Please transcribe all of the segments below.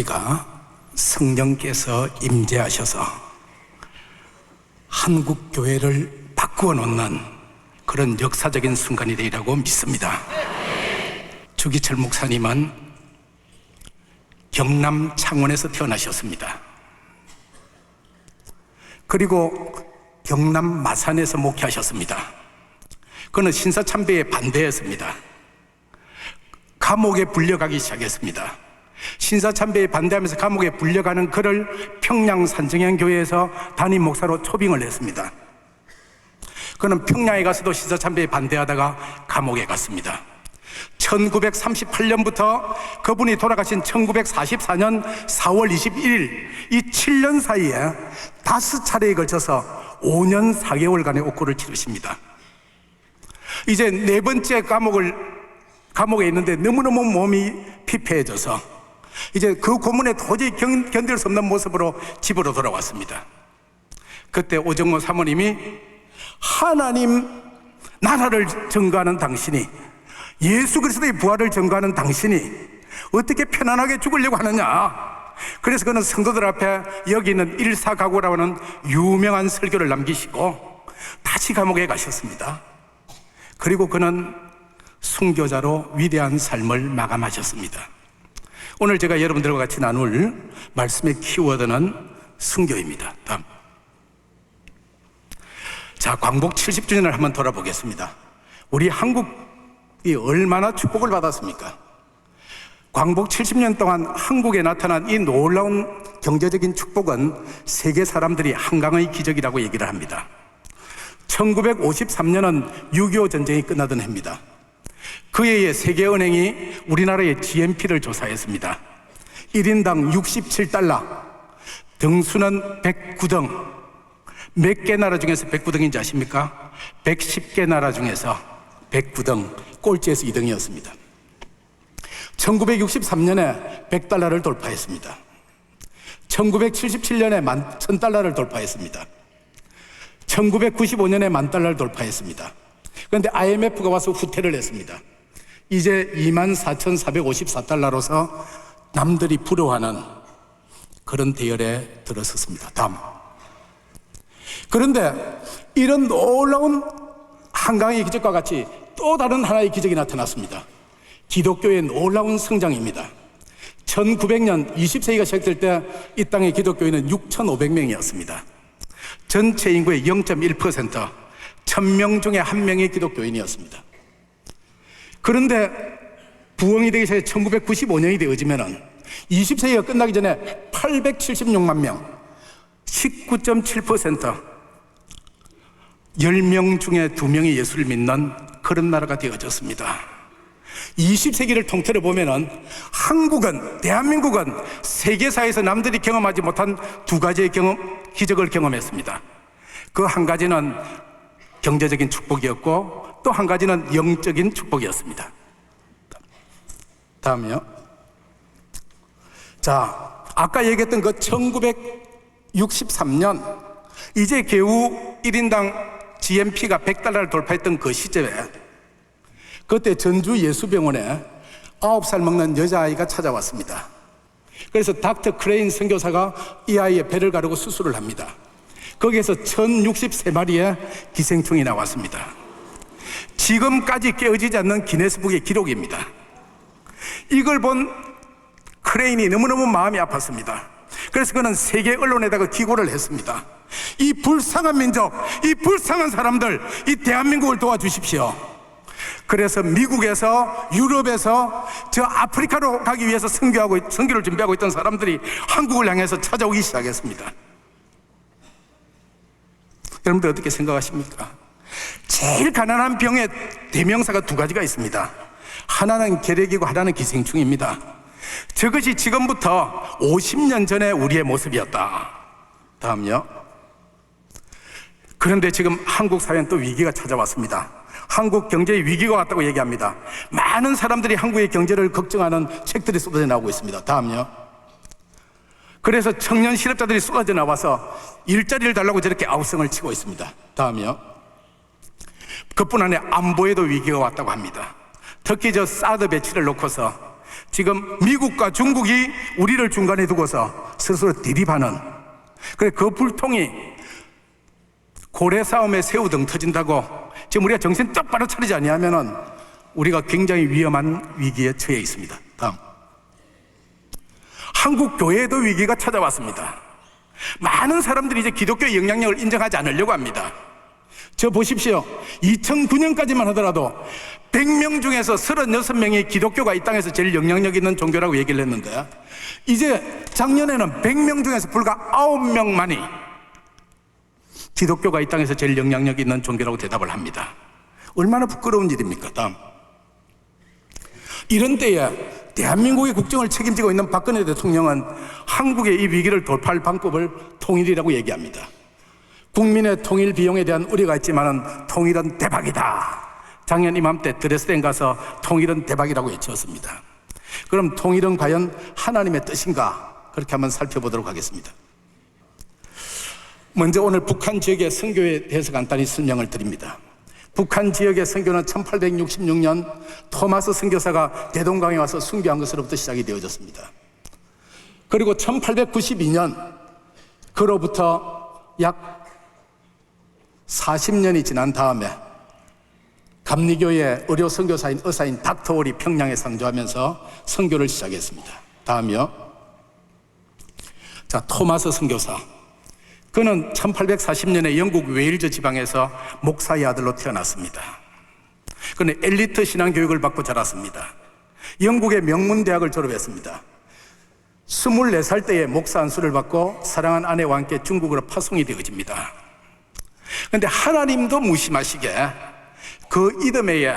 우리가 성령께서 임재하셔서 한국 교회를 바꾸어 놓는 그런 역사적인 순간이 되리라고 믿습니다. 주기철 목사님은 경남 창원에서 태어나셨습니다. 그리고 경남 마산에서 목회하셨습니다. 그는 신사참배에 반대했습니다. 감옥에 불려가기 시작했습니다. 신사참배에 반대하면서 감옥에 불려가는 그를 평양 산정현교회에서 담임 목사로 초빙을 했습니다. 그는 평양에 가서도 신사참배에 반대하다가 감옥에 갔습니다. 1938년부터 그분이 돌아가신 1944년 4월 21일 이 7년 사이에 5차례에 걸쳐서 5년 4개월간의 옥고를 치르십니다. 이제 4번째 감옥에 있는데 너무너무 몸이 피폐해져서 이제 그 고문에 도저히 견딜 수 없는 모습으로 집으로 돌아왔습니다. 그때 오정모 사모님이 하나님 나라를 증거하는 당신이, 예수 그리스도의 부활을 증거하는 당신이 어떻게 편안하게 죽으려고 하느냐. 그래서 그는 성도들 앞에 여기 있는 일사가고라고 하는 유명한 설교를 남기시고 다시 감옥에 가셨습니다. 그리고 그는 순교자로 위대한 삶을 마감하셨습니다. 오늘 제가 여러분들과 같이 나눌 말씀의 키워드는 순교입니다. 다음. 자, 광복 70주년을 한번 돌아보겠습니다. 우리 한국이 얼마나 축복을 받았습니까? 광복 70년 동안 한국에 나타난 이 놀라운 경제적인 축복은 세계 사람들이 한강의 기적이라고 얘기를 합니다. 1953년은 6.25 전쟁이 끝나던 해입니다. 그 해에 세계은행이 우리나라의 GNP를 조사했습니다. 1인당 67달러, 등수는 109등. 몇 개 나라 중에서 109등인지 아십니까? 110개 나라 중에서 109등, 꼴찌에서 2등이었습니다. 1963년에 100달러를 돌파했습니다. 1977년에 1000달러를 돌파했습니다. 1995년에 10,000달러를 돌파했습니다. 그런데 IMF가 와서 후퇴를 했습니다. 이제 24,454달러로서 남들이 부러워하는 그런 대열에 들어섰습니다. 다음. 그런데 이런 놀라운 한강의 기적과 같이 또 다른 하나의 기적이 나타났습니다. 기독교의 놀라운 성장입니다. 1900년 20세기가 시작될 때 이 땅의 기독교인은 6,500명이었습니다. 전체 인구의 0.1%, 1000명 중에 1명의 기독교인이었습니다. 그런데 부흥이 되기 시작해 1995년이 되어지면은 20세기가 끝나기 전에 876만 명, 19.7%, 10명 중에 2명이 예수를 믿는 그런 나라가 되어졌습니다. 20세기를 통틀어 보면은 한국은, 대한민국은 세계사에서 남들이 경험하지 못한 2가지의 기적을 경험했습니다. 그 한 가지는 경제적인 축복이었고 또 한 가지는 영적인 축복이었습니다. 다음이요. 자, 아까 얘기했던 그 1963년 이제 겨우 1인당 GNP가 100달러를 돌파했던 그 시점에 그때 전주 예수병원에 9살 먹는 여자아이가 찾아왔습니다. 그래서 닥터 크레인 선교사가 이 아이의 배를 가르고 수술을 합니다. 거기에서 1063마리의 기생충이 나왔습니다. 지금까지 깨어지지 않는 기네스북의 기록입니다. 이걸 본 크레인이 너무너무 마음이 아팠습니다. 그래서 그는 세계 언론에다가 기고를 했습니다. 이 불쌍한 민족, 이 불쌍한 사람들, 이 대한민국을 도와주십시오. 그래서 미국에서, 유럽에서 저 아프리카로 가기 위해서 선교를 준비하고 있던 사람들이 한국을 향해서 찾아오기 시작했습니다. 여러분들 어떻게 생각하십니까? 제일 가난한 병의 대명사가 2가지가 있습니다. 하나는 결핵이고 하나는 기생충입니다. 저것이 지금부터 50년 전에 우리의 모습이었다. 다음요. 그런데 지금 한국 사회는 또 위기가 찾아왔습니다. 한국 경제의 위기가 왔다고 얘기합니다. 많은 사람들이 한국의 경제를 걱정하는 책들이 쏟아져 나오고 있습니다. 다음요. 그래서 청년 실업자들이 쏟아져 나와서 일자리를 달라고 저렇게 아우성을 치고 있습니다. 다음이요. 그뿐 아니라 안보에도 위기가 왔다고 합니다. 특히 저 사드 배치를 놓고서 지금 미국과 중국이 우리를 중간에 두고서 스스로 대립하는, 그래 그 불통이 고래 싸움에 새우등 터진다고 지금 우리가 정신 똑바로 차리지 아니하면은 우리가 굉장히 위험한 위기에 처해 있습니다. 다음, 한국 교회에도 위기가 찾아왔습니다. 많은 사람들이 이제 기독교의 영향력을 인정하지 않으려고 합니다. 저 보십시오. 2009년까지만 하더라도 100명 중에서 36명이 기독교가 이 땅에서 제일 영향력 있는 종교라고 얘기를 했는데, 이제 작년에는 100명 중에서 불과 9명만이 기독교가 이 땅에서 제일 영향력 있는 종교라고 대답을 합니다. 얼마나 부끄러운 일입니까? 다음, 이런 때에 대한민국의 국정을 책임지고 있는 박근혜 대통령은 한국의 이 위기를 돌파할 방법을 통일이라고 얘기합니다. 국민의 통일 비용에 대한 우려가 있지만은 통일은 대박이다. 작년 이맘때 드레스덴 가서 통일은 대박이라고 외쳤습니다. 그럼 통일은 과연 하나님의 뜻인가? 그렇게 한번 살펴보도록 하겠습니다. 먼저 오늘 북한 지역의 선교에 대해서 간단히 설명을 드립니다. 북한 지역의 선교는 1866년 토마스 선교사가 대동강에 와서 순교한 것으로부터 시작이 되어졌습니다. 그리고 1892년, 그로부터 약 40년이 지난 다음에 감리교의 의료 선교사인 의사인 닥터 홀이 평양에 상주하면서 선교를 시작했습니다. 다음이요. 자, 토마스 선교사. 그는 1840년에 영국 웨일즈 지방에서 목사의 아들로 태어났습니다. 그는 엘리트 신앙 교육을 받고 자랐습니다. 영국의 명문대학을 졸업했습니다. 24살 때에 목사 안수를 받고 사랑한 아내와 함께 중국으로 파송이 되어집니다. 그런데 하나님도 무심하시게 그 이듬해에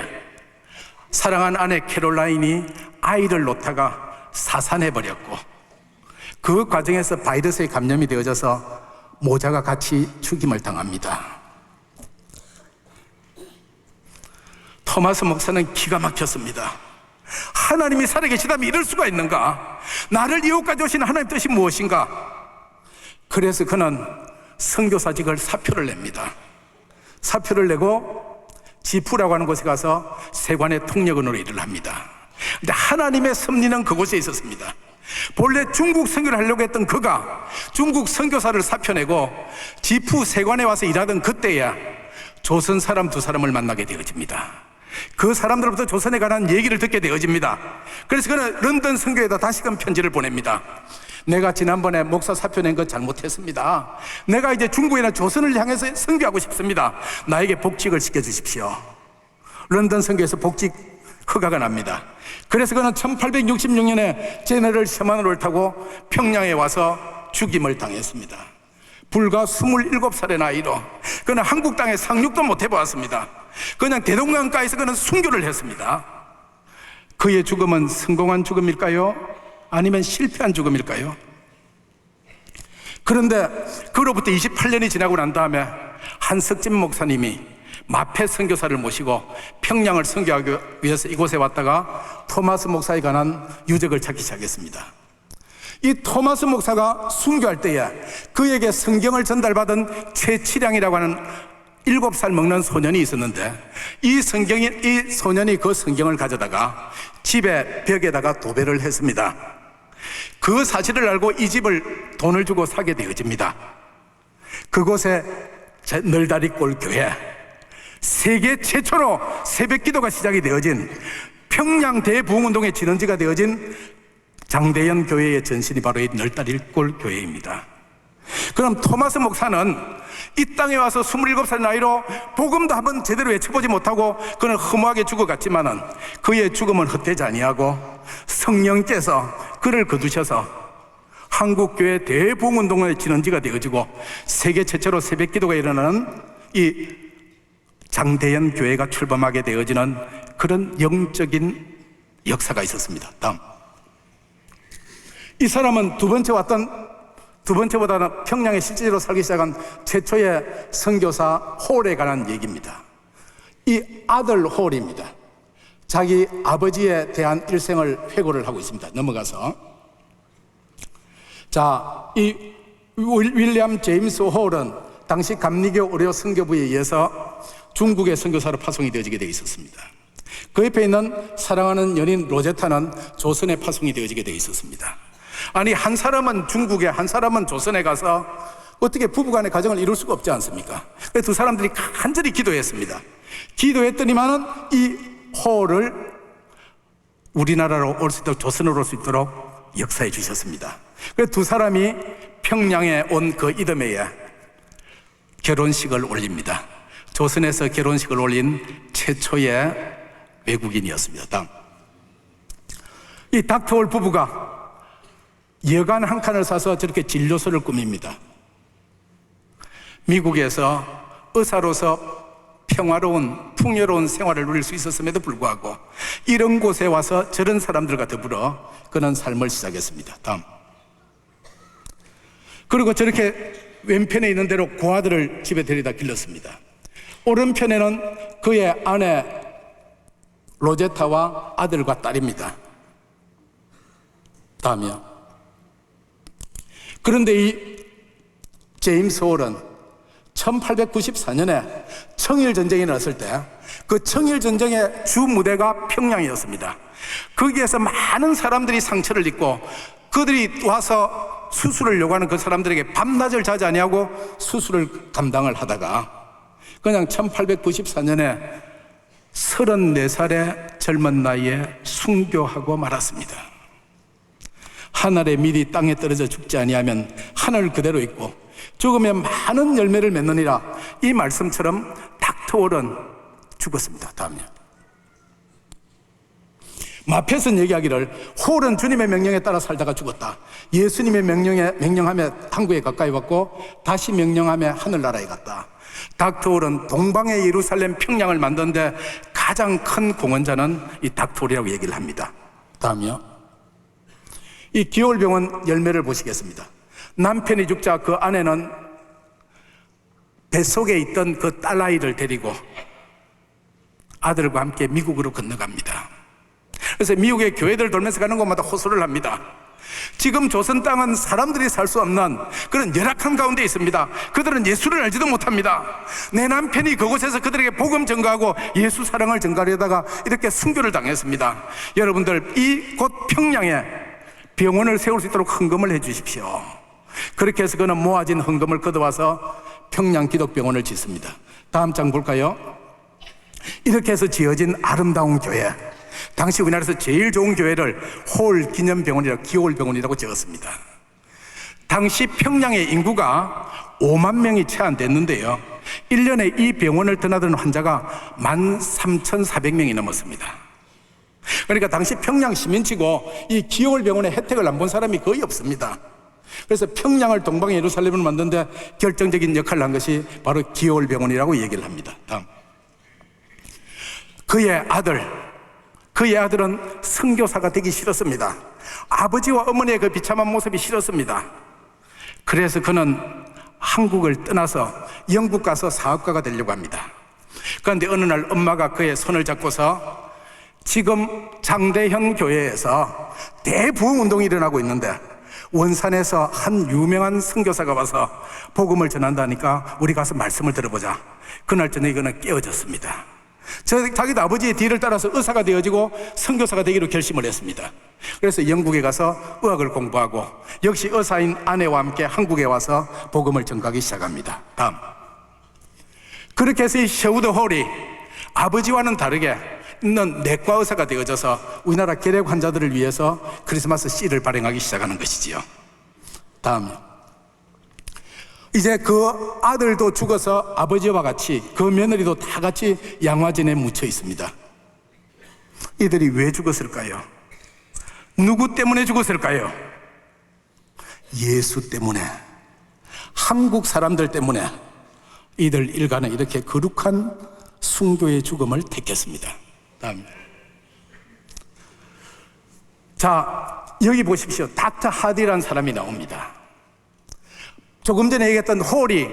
사랑한 아내 캐롤라인이 아이를 놓다가 사산해버렸고, 그 과정에서 바이러스에 감염이 되어져서 모자가 같이 죽임을 당합니다. 토마스 목사는 기가 막혔습니다. 하나님이 살아계시다면 이럴 수가 있는가? 나를 이곳까지 오신 하나님의 뜻이 무엇인가? 그래서 그는 선교사직을 사표를 냅니다. 사표를 내고 지푸라고 하는 곳에 가서 세관의 통역원으로 일을 합니다. 근데 하나님의 섭리는 그곳에 있었습니다. 본래 중국 선교를 하려고 했던 그가 중국 선교사를 사표내고 지푸 세관에 와서 일하던 그때야 조선 사람 두 사람을 만나게 되어집니다. 그 사람들로부터 조선에 관한 얘기를 듣게 되어집니다. 그래서 그는 런던 선교에다 다시금 편지를 보냅니다. 내가 지난번에 목사 사표 낸 거 잘못했습니다. 내가 이제 중국이나 조선을 향해서 선교하고 싶습니다. 나에게 복직을 시켜주십시오. 런던 선교에서 복직 허가가 납니다. 그래서 그는 1866년에 제너럴 셔먼호를 타고 평양에 와서 죽임을 당했습니다. 불과 27살의 나이로 그는 한국 땅에 상륙도 못 해보았습니다. 그냥 대동강가에서 그는 순교를 했습니다. 그의 죽음은 성공한 죽음일까요? 아니면 실패한 죽음일까요? 그런데 그로부터 28년이 지나고 난 다음에 한석진 목사님이 마페 선교사를 모시고 평양을 선교하기 위해서 이곳에 왔다가 토마스 목사에 관한 유적을 찾기 시작했습니다. 이 토마스 목사가 순교할 때에 그에게 성경을 전달받은 최치량이라고 하는 7살 먹는 소년이 있었는데, 이 소년이 그 성경을 가져다가 집에 벽에다가 도배를 했습니다. 그 사실을 알고 이 집을 돈을 주고 사게 되어집니다. 그곳에 널다리골 교회, 세계 최초로 새벽 기도가 시작이 되어진 평양 대부흥운동의 진원지가 되어진 장대현 교회의 전신이 바로 이 널다리골 교회입니다. 그럼 토마스 목사는 이 땅에 와서 27살 나이로 복음도 한번 제대로 외쳐보지 못하고 그는 허무하게 죽어갔지만은 그의 죽음은 헛되지 아니하고 성령께서 그를 거두셔서 한국교회 대부흥운동의 진원지가 되어지고 세계 최초로 새벽 기도가 일어나는 이 장대현 교회가 출범하게 되어지는 그런 영적인 역사가 있었습니다. 다음, 이 사람은 두 번째보다는 평양에 실제로 살기 시작한 최초의 선교사 홀에 관한 얘기입니다. 이 아들 홀입니다. 자기 아버지에 대한 일생을 회고를 하고 있습니다. 넘어가서, 자, 이 윌리엄 제임스 홀은 당시 감리교 의료 선교부에 의해서 중국의 선교사로 파송이 되어지게 되어 있었습니다. 그 옆에 있는 사랑하는 연인 로제타는 조선에 파송이 되어지게 되어 있었습니다. 아니, 한 사람은 중국에, 한 사람은 조선에 가서 어떻게 부부간의 가정을 이룰 수가 없지 않습니까? 그래서 두 사람들이 간절히 기도했습니다. 기도했더니만은 이 호를 우리나라로 올 수 있도록, 조선으로 올 수 있도록 역사해 주셨습니다. 그래서 두 사람이 평양에 온 그 이듬해에 결혼식을 올립니다. 조선에서 결혼식을 올린 최초의 외국인이었습니다. 다음. 이 닥터홀 부부가 여관 한 칸을 사서 저렇게 진료소를 꾸밉니다. 미국에서 의사로서 평화로운 풍요로운 생활을 누릴 수 있었음에도 불구하고 이런 곳에 와서 저런 사람들과 더불어 그는 삶을 시작했습니다. 다음. 그리고 저렇게 왼편에 있는 대로 고아들을 집에 데려다 길렀습니다. 오른편에는 그의 아내 로제타와 아들과 딸입니다. 다음이요. 그런데 이 제임스 홀은 1894년에 청일전쟁이 일어났을 때 그 청일전쟁의 주 무대가 평양이었습니다. 거기에서 많은 사람들이 상처를 입고 그들이 와서 수술을 요구하는 그 사람들에게 밤낮을 자지 아니하고 수술을 감당을 하다가 그냥 1894년에 34살의 젊은 나이에 순교하고 말았습니다. 하늘의 밀이 땅에 떨어져 죽지 아니하면 하늘 그대로 있고 죽으면 많은 열매를 맺느니라. 이 말씀처럼 닥터홀은 죽었습니다. 다음이요. 마펫은 얘기하기를 홀은 주님의 명령에 따라 살다가 죽었다. 예수님의 명령함에 항구에 가까이 왔고 다시 명령함에 하늘나라에 갔다. 닥터홀은 동방의 예루살렘 평양을 만드는데 가장 큰 공헌자는 이 닥터홀이라고 얘기를 합니다. 다음이요. 이 기홀병원 열매를 보시겠습니다. 남편이 죽자 그 아내는 뱃속에 있던 그 딸아이를 데리고 아들과 함께 미국으로 건너갑니다. 그래서 미국의 교회들 돌면서 가는 곳마다 호소를 합니다. 지금 조선 땅은 사람들이 살 수 없는 그런 열악한 가운데 있습니다. 그들은 예수를 알지도 못합니다. 내 남편이 그곳에서 그들에게 복음 전가하고 예수 사랑을 전가하려다가 이렇게 순교를 당했습니다. 여러분들 이곳 평양에 병원을 세울 수 있도록 헌금을 해 주십시오. 그렇게 해서 그는 모아진 헌금을 걷어와서 평양 기독병원을 짓습니다. 다음 장 볼까요? 이렇게 해서 지어진 아름다운 교회, 당시 우리나라에서 제일 좋은 교회를 홀 기념병원이라고, 기홀병원이라고 지었습니다. 당시 평양의 인구가 5만 명이 채 안 됐는데요, 1년에 이 병원을 떠나던 환자가 13,400명이 넘었습니다. 그러니까 당시 평양 시민치고 이 기홀병원의 혜택을 안 본 사람이 거의 없습니다. 그래서 평양을 동방의 예루살렘을 만드는데 결정적인 역할을 한 것이 바로 기홀병원이라고 얘기를 합니다. 다음. 그의 아들은 선교사가 되기 싫었습니다. 아버지와 어머니의 그 비참한 모습이 싫었습니다. 그래서 그는 한국을 떠나서 영국 가서 사업가가 되려고 합니다. 그런데 어느 날 엄마가 그의 손을 잡고서 지금 장대현 교회에서 대부흥운동이 일어나고 있는데 원산에서 한 유명한 선교사가 와서 복음을 전한다니까 우리 가서 말씀을 들어보자. 그날 저녁에 그는 깨어졌습니다. 자기도 아버지의 뒤를 따라서 의사가 되어지고 선교사가 되기로 결심을 했습니다. 그래서 영국에 가서 의학을 공부하고 역시 의사인 아내와 함께 한국에 와서 복음을 전가하기 시작합니다. 다음. 그렇게 해서 이 셰우드 홀이 아버지와는 다르게 있는 내과 의사가 되어져서 우리나라 결핵 환자들을 위해서 크리스마스 씨를 발행하기 시작하는 것이지요. 다음. 이제 그 아들도 죽어서 아버지와 같이 그 며느리도 다 같이 양화진에 묻혀 있습니다. 이들이 왜 죽었을까요? 누구 때문에 죽었을까요? 예수 때문에, 한국 사람들 때문에 이들 일가는 이렇게 거룩한 순교의 죽음을 택했습니다. 다음. 자, 여기 보십시오. 닥터 하디라는 사람이 나옵니다. 조금 전에 얘기했던 홀이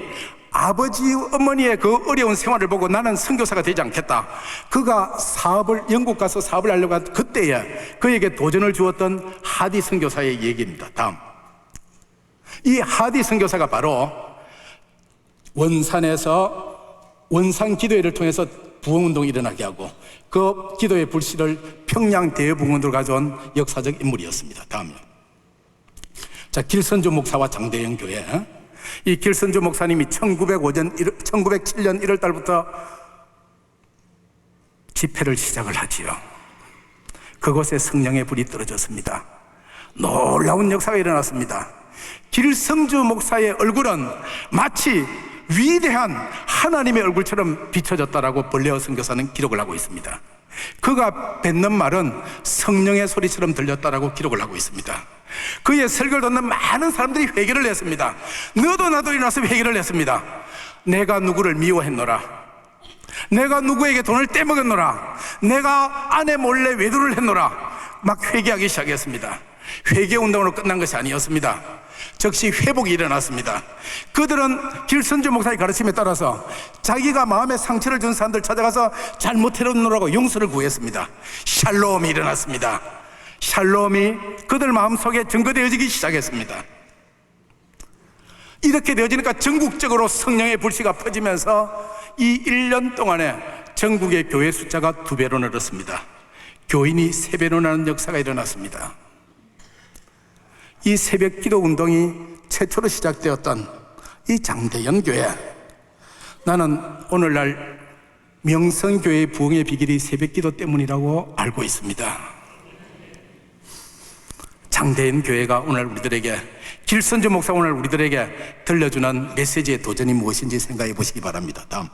아버지 어머니의 그 어려운 생활을 보고 나는 선교사가 되지 않겠다. 그가 영국 가서 사업을 하려고 한 그때에 그에게 도전을 주었던 하디 선교사의 얘기입니다. 다음. 이 하디 선교사가 바로 원산에서 원산 기도회를 통해서 부흥운동이 일어나게 하고 그 기도의 불씨를 평양 대부흥운동으로 가져온 역사적 인물이었습니다. 다음요. 자, 길선주 목사와 장대영 교회. 이 길선주 목사님이 1907년 1월 달부터 집회를 시작을 하지요. 그곳에 성령의 불이 떨어졌습니다. 놀라운 역사가 일어났습니다. 길성주 목사의 얼굴은 마치 위대한 하나님의 얼굴처럼 비춰졌다라고 벌레어 선교사는 기록을 하고 있습니다. 그가 뱉는 말은 성령의 소리처럼 들렸다라고 기록을 하고 있습니다. 그의 설교를 듣는 많은 사람들이 회개를 했습니다. 너도 나도 일어나서 회개를 했습니다. 내가 누구를 미워했노라, 내가 누구에게 돈을 떼먹었노라, 내가 아내 몰래 외도를 했노라, 막 회개하기 시작했습니다. 회개운동으로 끝난 것이 아니었습니다. 즉시 회복이 일어났습니다. 그들은 길선주 목사의 가르침에 따라서 자기가 마음에 상처를 준 사람들 찾아가서 잘못했노라고 용서를 구했습니다. 샬롬이 일어났습니다. 샬롬이 그들 마음속에 증거되어지기 시작했습니다. 이렇게 되어지니까 전국적으로 성령의 불씨가 퍼지면서 이 1년 동안에 전국의 교회 숫자가 2배로 늘었습니다. 교인이 3배로 나는 역사가 일어났습니다. 이 새벽 기도 운동이 최초로 시작되었던 이 장대현 교회, 나는 오늘날 명성교회의 부흥의 비결이 새벽 기도 때문이라고 알고 있습니다. 장대현 교회가 오늘 우리들에게, 길선주 목사 오늘 우리들에게 들려주는 메시지의 도전이 무엇인지 생각해 보시기 바랍니다. 다음,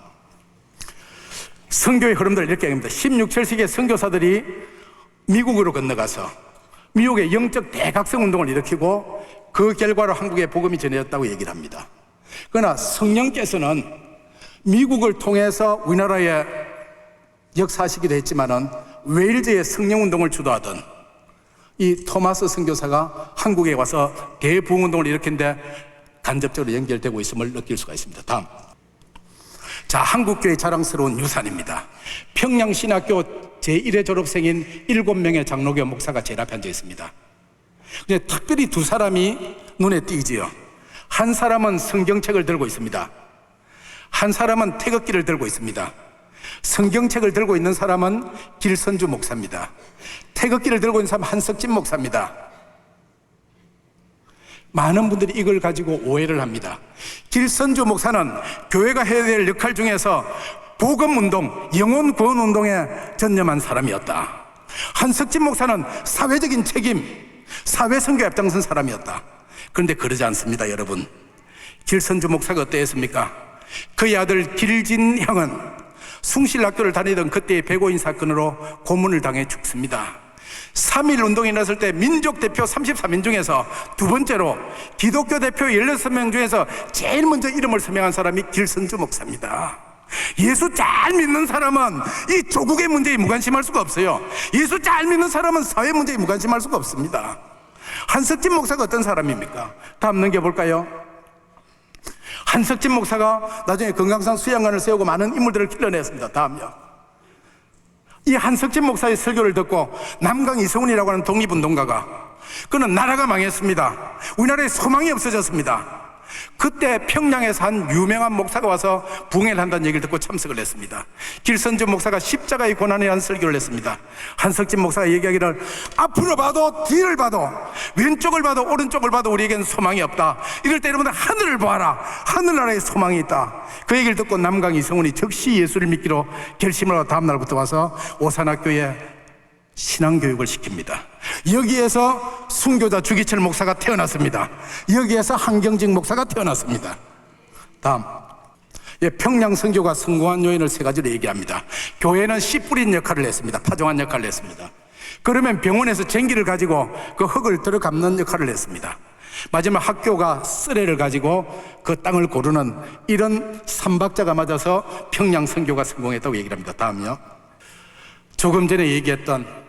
선교의 흐름들을 이렇게 합니다. 16, 17세기의 선교사들이 미국으로 건너가서 미국의 영적 대각성 운동을 일으키고 그 결과로 한국에 복음이 전해졌다고 얘기를 합니다. 그러나 성령께서는 미국을 통해서 우리나라에 역사하시기도 했지만은 웨일즈의 성령 운동을 주도하던 이 토마스 선교사가 한국에 와서 대부흥 운동을 일으키는데 간접적으로 연결되고 있음을 느낄 수가 있습니다. 다음, 자, 한국교회의 자랑스러운 유산입니다. 평양신학교 제1회 졸업생인 7명의 장로교 목사가 제 앞에 앉아 있습니다. 근데 특별히 2사람이 눈에 띄지요. 한 사람은 성경책을 들고 있습니다. 한 사람은 태극기를 들고 있습니다. 성경책을 들고 있는 사람은 길선주 목사입니다. 태극기를 들고 있는 사람은 한석진 목사입니다. 많은 분들이 이걸 가지고 오해를 합니다. 길선주 목사는 교회가 해야 될 역할 중에서 복음운동, 영혼구원운동에 전념한 사람이었다. 한석진 목사는 사회적인 책임, 사회선교에 앞장선 사람이었다. 그런데 그러지 않습니다, 여러분. 길선주 목사가 어땠습니까? 그의 아들 길진형은 숭실학교를 다니던 그때의 백오인 사건으로 고문을 당해 죽습니다. 3.1 운동이 일어났을 때 민족 대표 33인 중에서 2번째로 기독교 대표 16명 중에서 제일 먼저 이름을 서명한 사람이 길선주 목사입니다. 예수 잘 믿는 사람은 이 조국의 문제에 무관심할 수가 없어요. 예수 잘 믿는 사람은 사회 문제에 무관심할 수가 없습니다. 한석진 목사가 어떤 사람입니까? 다음 넘겨볼까요? 한석진 목사가 나중에 금강산 수양관을 세우고 많은 인물들을 길러냈습니다. 다음요. 이 한석진 목사의 설교를 듣고 남강 이성훈이라고 하는 독립운동가가, 그는 나라가 망했습니다. 우리나라에 소망이 없어졌습니다. 그때 평양에서 한 유명한 목사가 와서 부흥회를 한다는 얘기를 듣고 참석을 했습니다. 길선주 목사가 십자가의 고난에 대한 설교를 했습니다. 한석진 목사가 얘기하기를, 앞으로 봐도 뒤를 봐도 왼쪽을 봐도 오른쪽을 봐도 우리에겐 소망이 없다. 이럴 때 여러분들 하늘을 보아라. 하늘나라에 소망이 있다. 그 얘기를 듣고 남강 이성훈이 즉시 예수를 믿기로 결심을 하고 다음 날부터 와서 오산학교에 신앙교육을 시킵니다. 여기에서 순교자 주기철 목사가 태어났습니다. 여기에서 한경직 목사가 태어났습니다. 다음, 평양 선교가 성공한 요인을 3가지로 얘기합니다. 교회는 씨 뿌린 역할을 했습니다. 파종한 역할을 했습니다. 그러면 병원에서 쟁기를 가지고 그 흙을 들어감는 역할을 했습니다. 마지막 학교가 쓰레를 가지고 그 땅을 고르는 이런 3박자가 맞아서 평양 선교가 성공했다고 얘기를 합니다. 다음요. 조금 전에 얘기했던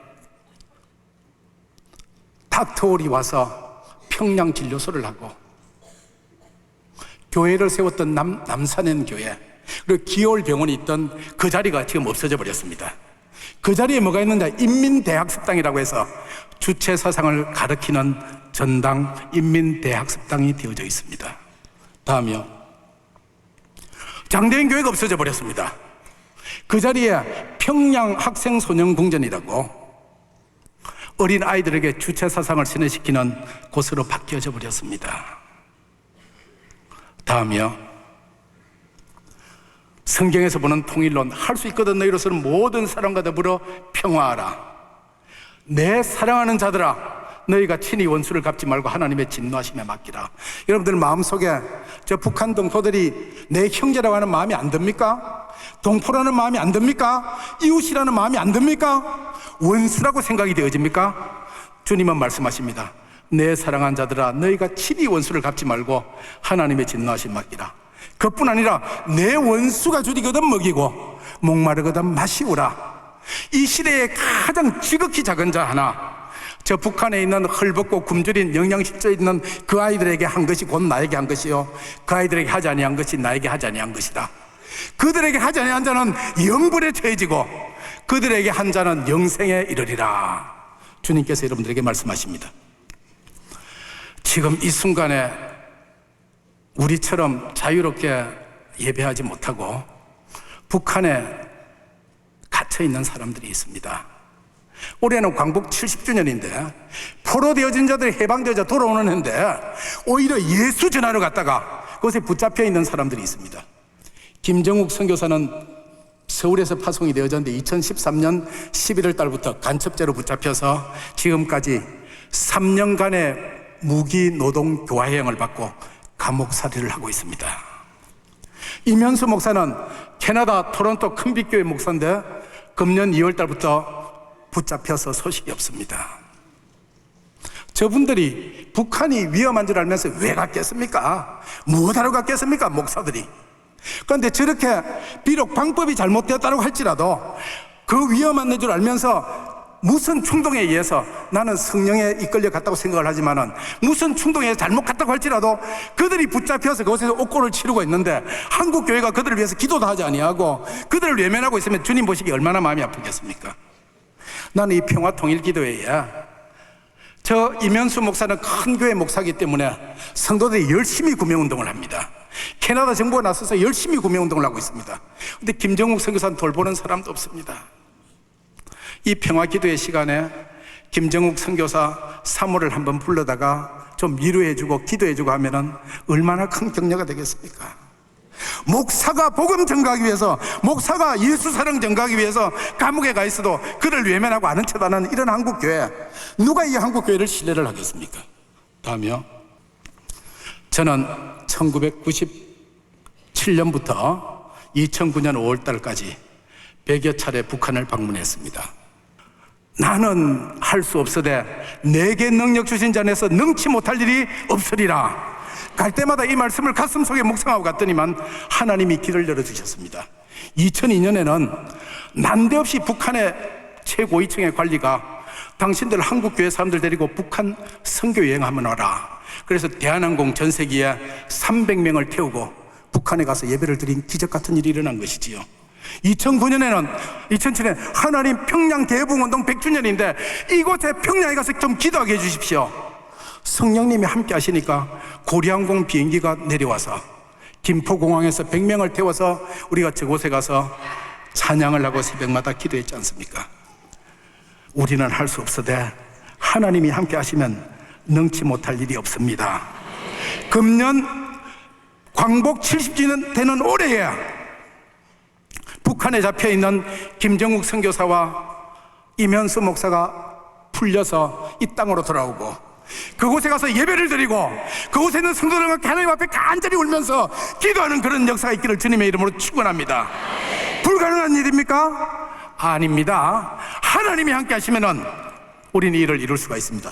닥터홀이 와서 평양 진료소를 하고 교회를 세웠던 남산엔 교회, 그리고 기올 병원이 있던 그 자리가 지금 없어져 버렸습니다. 그 자리에 뭐가 있느냐, 인민대학습당이라고 해서 주체 사상을 가르치는 전당 인민대학습당이 되어져 있습니다. 다음이요. 장대인 교회가 없어져 버렸습니다. 그 자리에 평양 학생 소년 궁전이라고 어린 아이들에게 주체 사상을 세뇌시키는 곳으로 바뀌어져 버렸습니다. 다음이요. 성경에서 보는 통일론, 할 수 있거든 너희로서는 모든 사람과 더불어 평화하라. 내 사랑하는 자들아, 너희가 친히 원수를 갚지 말고 하나님의 진노하심에 맡기라. 여러분들 마음속에 저 북한 동포들이 내 형제라고 하는 마음이 안 듭니까? 동포라는 마음이 안 듭니까? 이웃이라는 마음이 안 듭니까? 원수라고 생각이 되어집니까? 주님은 말씀하십니다. 내 사랑한 자들아, 너희가 친히 원수를 갚지 말고 하나님의 진노하심 맡기라. 그뿐 아니라 내 원수가 주리거든 먹이고 목마르거든 마시우라. 이 시대에 가장 지극히 작은 자 하나, 저 북한에 있는 헐벗고 굶주린 영양실조 있는 그 아이들에게 한 것이 곧 나에게 한 것이요, 그 아이들에게 하지 아니한 것이 나에게 하지 아니한 것이다. 그들에게 하지 아니한 자는 영불에 처해지고 그들에게 한 자는 영생에 이르리라. 주님께서 여러분들에게 말씀하십니다. 지금 이 순간에 우리처럼 자유롭게 예배하지 못하고 북한에 갇혀있는 사람들이 있습니다. 올해는 광복 70주년인데 포로되어진 자들이 해방되어져 돌아오는 해인데 오히려 예수 전하러 갔다가 그곳에 붙잡혀 있는 사람들이 있습니다. 김정욱 선교사는 서울에서 파송이 되어졌는데 2013년 11월 달부터 간첩죄로 붙잡혀서 지금까지 3년간의 무기 노동 교화형을 받고 감옥살이를 하고 있습니다. 이면수 목사는 캐나다 토론토 큰빛교회 목사인데 금년 2월 달부터 붙잡혀서 소식이 없습니다. 저분들이 북한이 위험한 줄 알면서 왜 갔겠습니까? 무엇하러 갔겠습니까? 목사들이. 그런데 저렇게 비록 방법이 잘못되었다고 할지라도 그 위험한 줄 알면서 무슨 충동에 의해서, 나는 성령에 이끌려 갔다고 생각을 하지만은 무슨 충동에 잘못 갔다고 할지라도 그들이 붙잡혀서 그곳에서 옥고를 치르고 있는데 한국 교회가 그들을 위해서 기도도 하지 아니하고 그들을 외면하고 있으면 주님 보시기 얼마나 마음이 아프겠습니까? 나는 이 평화 통일 기도회에 저 이면수 목사는 큰 교회 목사이기 때문에 성도들이 열심히 구매운동을 합니다. 캐나다 정부가 나서서 열심히 구매운동을 하고 있습니다. 그런데 김정욱 선교사는 돌보는 사람도 없습니다. 이 평화기도의 시간에 김정욱 선교사 사모를 한번 불러다가 좀 위로해주고 기도해주고 하면은 얼마나 큰 격려가 되겠습니까? 목사가 복음 전가하기 위해서, 목사가 예수 사랑 전가하기 위해서 감옥에 가 있어도 그를 외면하고 아는 척 하는 이런 한국교회, 누가 이 한국교회를 신뢰를 하겠습니까? 다음이요. 저는 1997년부터 2009년 5월달까지 100여 차례 북한을 방문했습니다. 나는 할 수 없으되 내게 능력 주신 자 안에서 능치 못할 일이 없으리라. 갈 때마다 이 말씀을 가슴속에 묵상하고 갔더니만 하나님이 길을 열어주셨습니다. 2002년에는 난데없이 북한의 최고위층의 관리가 당신들 한국교회 사람들 데리고 북한 선교 여행 한번 와라. 그래서 대한항공 전세기에 300명을 태우고 북한에 가서 예배를 드린 기적 같은 일이 일어난 것이지요. 2007년 하나님 평양 대붕운동 100주년인데 이곳에 평양에 가서 좀 기도하게 해주십시오. 성령님이 함께 하시니까 고려항공 비행기가 내려와서 김포공항에서 100명을 태워서 우리가 저곳에 가서 찬양을 하고 새벽마다 기도했지 않습니까? 우리는 할 수 없으되 하나님이 함께 하시면 능치 못할 일이 없습니다. 금년 광복 70주년 되는 올해에 북한에 잡혀있는 김정욱 선교사와 이면수 목사가 풀려서 이 땅으로 돌아오고 그곳에 가서 예배를 드리고 그곳에 있는 성도들과 하나님 앞에 간절히 울면서 기도하는 그런 역사가 있기를 주님의 이름으로 축원합니다. 불가능한 일입니까? 아닙니다. 하나님이 함께 하시면은 우리는 이를 이룰 수가 있습니다.